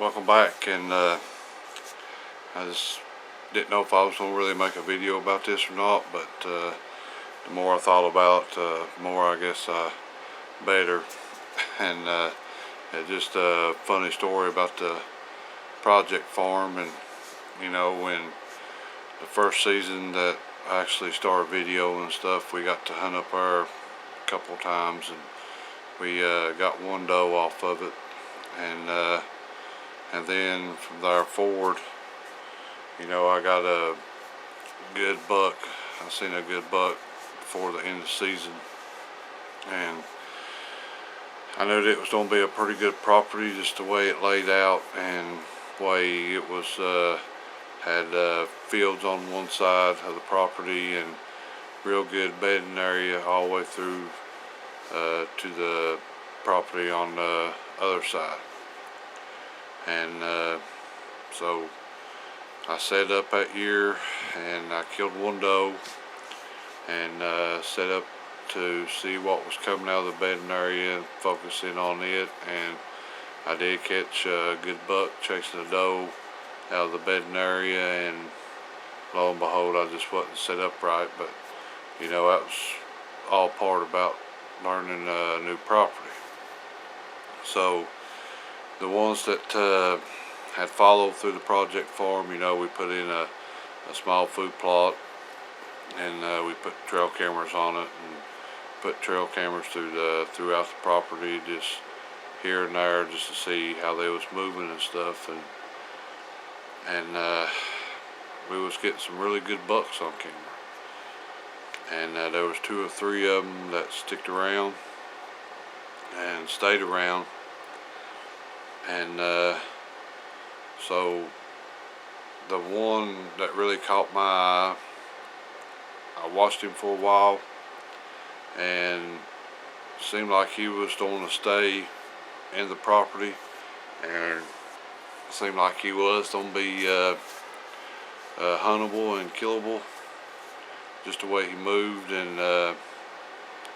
Welcome back, and I just didn't know if I was going to really make a video about this or not, but the more I thought about it, the more I guess better. And it's just a funny story about the project farm. And you know, when the first season that I actually started video and stuff, we got to hunt up there a couple times, and we got one doe off of it, and then from there forward, you know, I got a good buck. I seen a good buck before the end of the season, and I knew that it was going to be a pretty good property just the way it laid out, and the way it was had fields on one side of the property and real good bedding area all the way through to the property on the other side. And so I set up that year, and I killed one doe, and set up to see what was coming out of the bedding area and focusing on it. And I did catch a good buck chasing a doe out of the bedding area, and lo and behold, I just wasn't set up right. But you know, that was all part about learning a new property. So the ones that had followed through the project farm, you know, we put in a small food plot, and we put trail cameras on it, and put trail cameras throughout the property, just here and there, just to see how they was moving and stuff. And we was getting some really good bucks on camera, and there was 2 or 3 of them that sticked around and stayed around. And so the one that really caught my eye, I watched him for a while, and seemed like he was going to stay in the property, and seemed like he was going to be huntable and killable, just the way he moved, and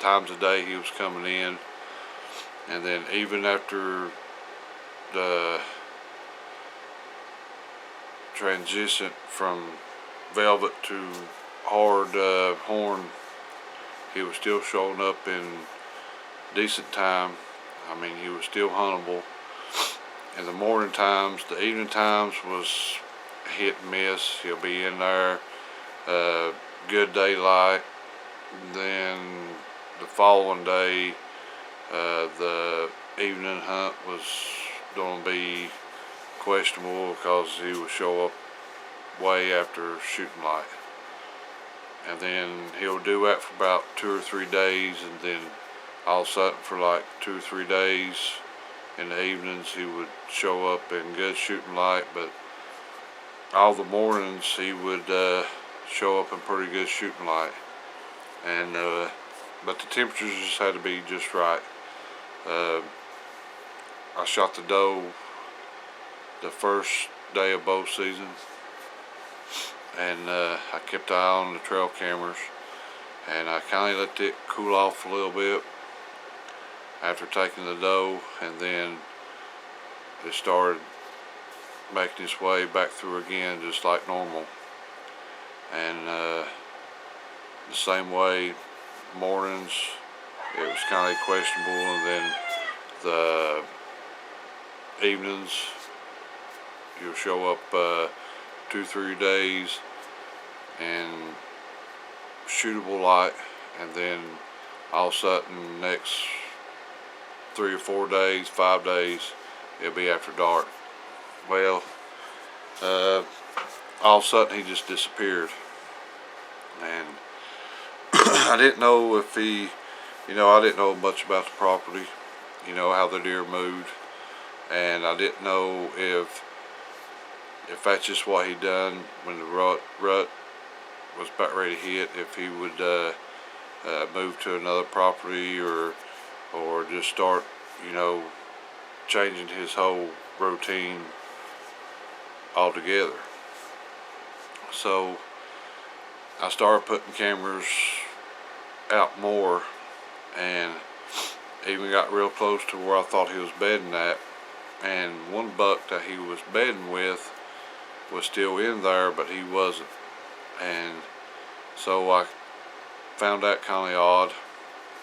times of day he was coming in. And then even after the transition from velvet to hard horn, he was still showing up in decent time. I mean, he was still huntable. In the morning times, the evening times was hit and miss. He'll be in there, good daylight. Then the following day, the evening hunt was going to be questionable, because he would show up way after shooting light. And then he'll do that for about 2 or 3 days, and then all of a sudden for like 2 or 3 days in the evenings he would show up in good shooting light, but all the mornings he would show up in pretty good shooting light. And but the temperatures just had to be just right. I shot the doe the first day of bow season, and I kept an eye on the trail cameras, and I kind of let it cool off a little bit after taking the doe, and then it started making its way back through again just like normal. And the same way, mornings it was kind of questionable, and then the evenings you'll show up 2 or 3 days and shootable light, and then all of a sudden next 3 or 4 days, 5 days, it'll be after dark. Well, all of a sudden he just disappeared, and I didn't know if he, you know, I didn't know much about the property, you know, how the deer moved, and I didn't know if that's just what he done when the rut was about ready to hit, if he would move to another property, or just start, you know, changing his whole routine altogether. So I started putting cameras out more, and even got real close to where I thought he was bedding at, and one buck that he was bedding with was still in there, but he wasn't. And so I found that kind of odd.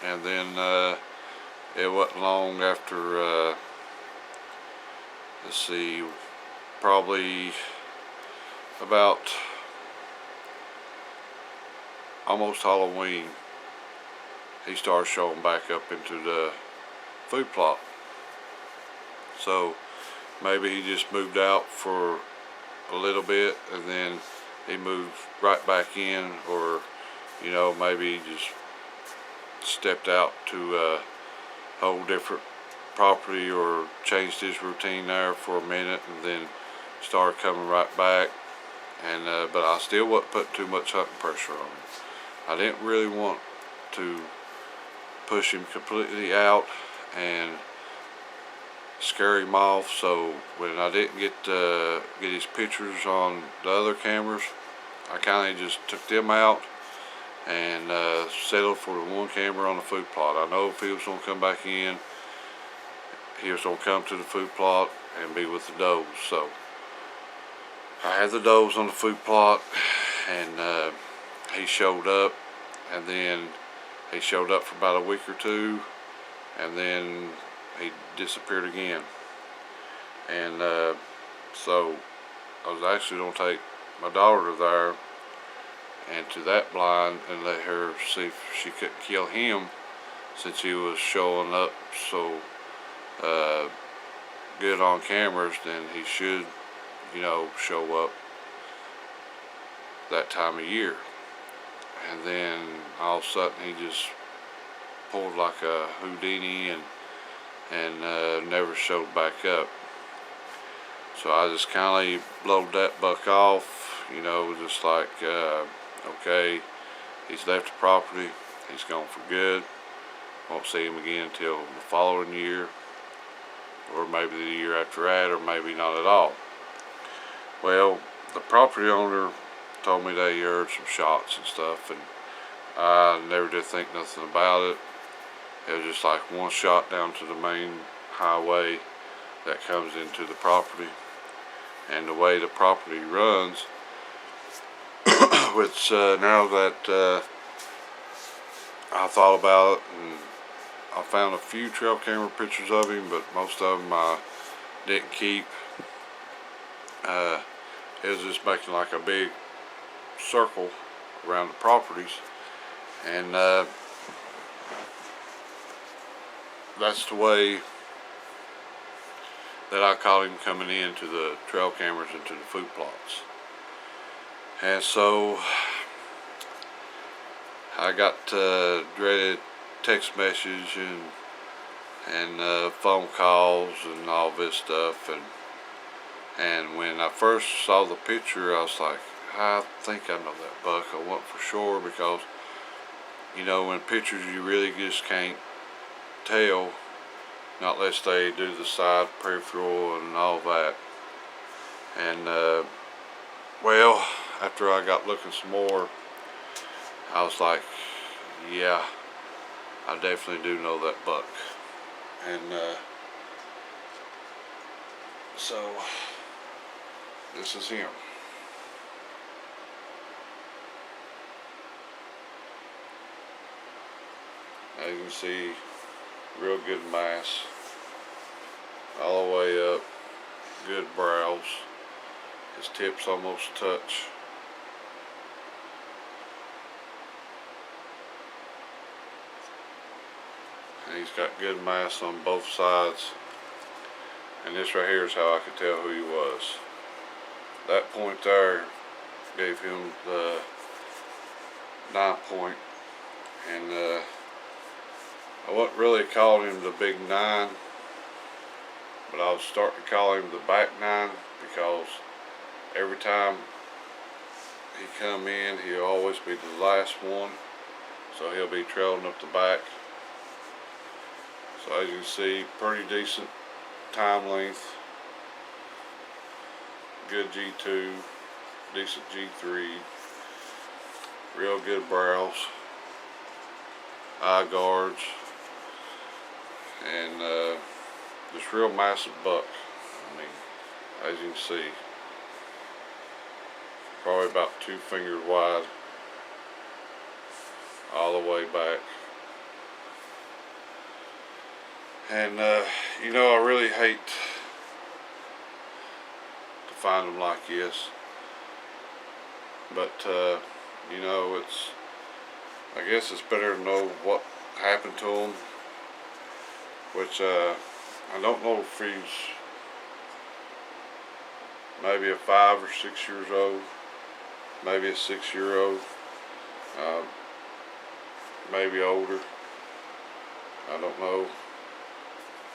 And then it wasn't long after, let's see, probably about almost Halloween, he started showing back up into the food plot. So maybe he just moved out for a little bit and then he moved right back in, or maybe he just stepped out to a whole different property or changed his routine there for a minute and then started coming right back. And but I still wasn't putting too much hunting pressure on him. I didn't really want to push him completely out and scare him off. So when I didn't get his pictures on the other cameras, I kind of just took them out and settled for the one camera on the food plot. I know if he was going to come back in, he was going to come to the food plot and be with the does. So I had the does on the food plot, and he showed up, and then he showed up for about a week or two, and then he disappeared again. And so I was actually going to take my daughter there and to that blind and let her see if she couldn't kill him, since he was showing up so good on cameras. Then he should show up that time of year. And then all of a sudden he just pulled like a Houdini and never showed back up. So I just kind of blowed that buck off, just like, okay, he's left the property, he's gone for good, won't see him again until the following year, or maybe the year after that, or maybe not at all. Well, the property owner told me that he heard some shots and stuff, and I never did think nothing about it. It was just like one shot down to the main highway that comes into the property. And the way the property runs, which now that I thought about it, and I found a few trail camera pictures of him, but most of them I didn't keep. It was just making like a big circle around the properties, and that's the way that I caught him coming into the trail cameras into the food plots. And so I got dreaded text message and phone calls and all this stuff, and when I first saw the picture, I was like, I think I know that buck. I wasn't for sure, because in pictures you really just can't tell, not unless they do the side peripheral and all that. And well, after I got looking some more, I was like, yeah, I definitely do know that buck. And so this is him. As you can see, real good mass all the way up, good brows, his tips almost touch. And he's got good mass on both sides, and this right here is how I could tell who he was. That point there gave him the 9 point, and I wasn't really calling him the big 9, but I was starting to call him the back 9, because every time he come in, he'll always be the last one, so he'll be trailing up the back. So as you can see, pretty decent time length, good G2, decent G3, real good brows, eye guards, and just real massive buck. I mean, as you can see, probably about 2 fingers wide all the way back. And you know, I really hate to find them like this, but you know, I guess it's better to know what happened to them, which I don't know if he's maybe a 5 or 6 years old, maybe a 6-year-old, uh, maybe older. I don't know.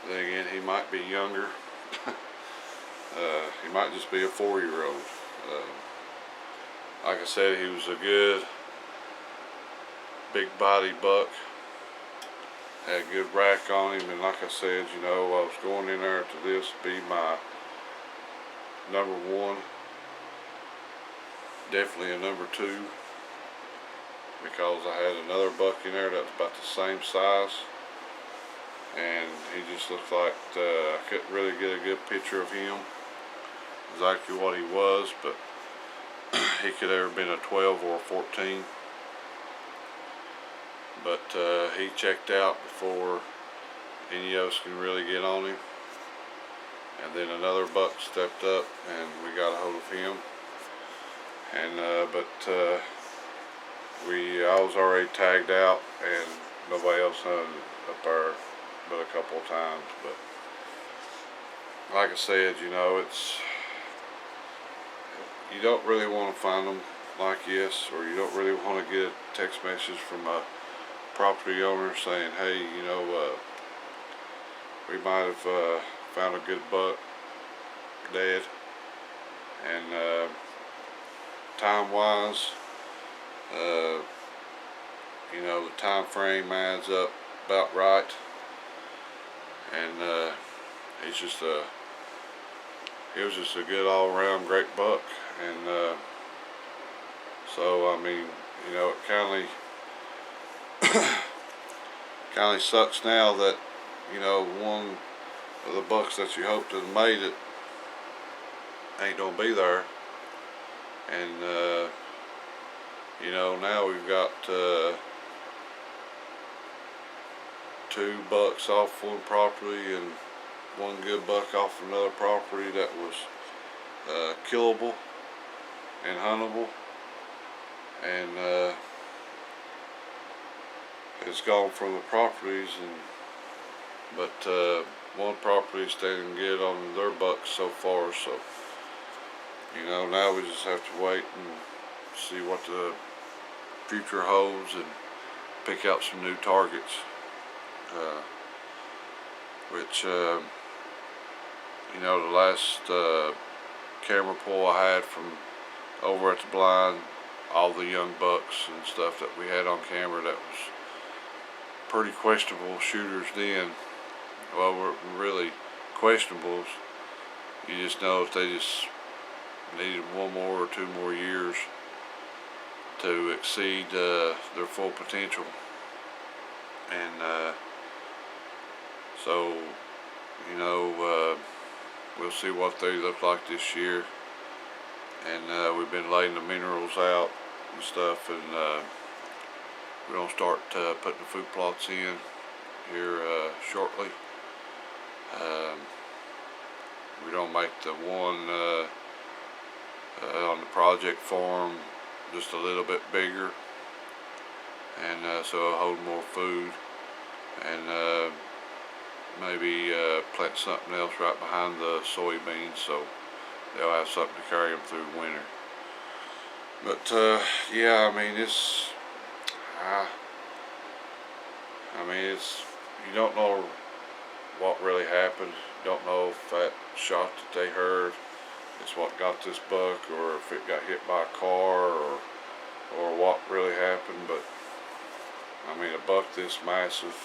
Then again, he might be younger. He might just be a 4-year-old. Like I said, he was a good big body buck. Had a good rack on him, and like I said, you know, I was going in there to this be my number 1. Definitely a number 2, because I had another buck in there that was about the same size, and he just looked like I couldn't really get a good picture of him, exactly what he was, but he could have been a 12 or a 14. But he checked out before any of us can really get on him, and then another buck stepped up and we got a hold of him, and I was already tagged out and nobody else hunted up there but a couple of times. But like I said, you know, you don't really want to find them like this, or you don't really want to get a text message from a property owner saying, hey, you know, we might have found a good buck dead, and time wise, you know, the time frame adds up about right, and he was just a good all around great buck. And so I mean, you know, it kind of sucks now that, you know, one of the bucks that you hoped to have made it ain't gonna be there. And you know, now we've got 2 bucks off one property and 1 good buck off another property that was killable and huntable, and it's gone from the properties, but one property is staying good on their bucks so far. So, you know, now we just have to wait and see what the future holds and pick out some new targets, which you know, the last camera pull I had from over at the blind, all the young bucks and stuff that we had on camera that was pretty questionable shooters then, well, were really questionables. You just know if they just needed 1 more or 2 more years to exceed their full potential. And so, you know, we'll see what they look like this year. And we've been laying the minerals out and stuff, and we're going to start putting the food plots in here shortly. We're going to make the one on the project farm just a little bit bigger, and so it'll hold more food, and maybe plant something else right behind the soybeans, so they'll have something to carry them through winter. But yeah, I mean, it's you don't know what really happened. Don't know if that shot that they heard is what got this buck, or if it got hit by a car, or what really happened. But I mean, a buck this massive,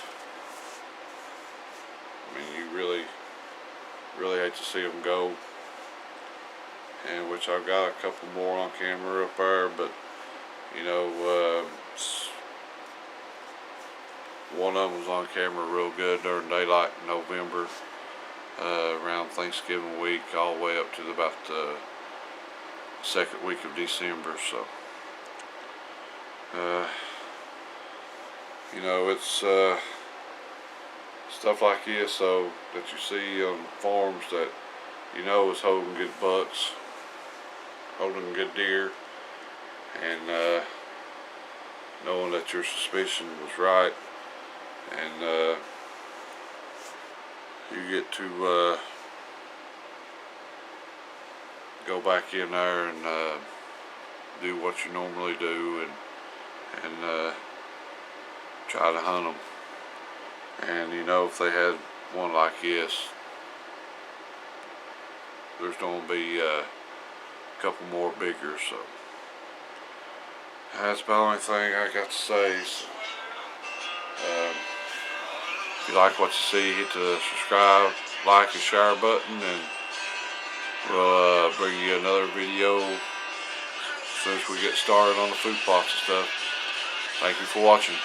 I mean, you really hate to see them go. And which I've got a couple more on camera up there, but you know, one of them was on camera real good during daylight in November, around Thanksgiving week all the way up to about the second week of December. So you know, it's stuff like this so that you see on farms that you know is holding good bucks, holding good deer, and knowing that your suspicion was right, and you get to go back in there and do what you normally do, and try to hunt them. And you know, if they had one like this, there's going to be a couple more bigger. So that's about the only thing I got to say. So, if you like what you see, hit the subscribe, like, and share button, and we'll bring you another video as soon as we get started on the food plots and stuff. Thank you for watching.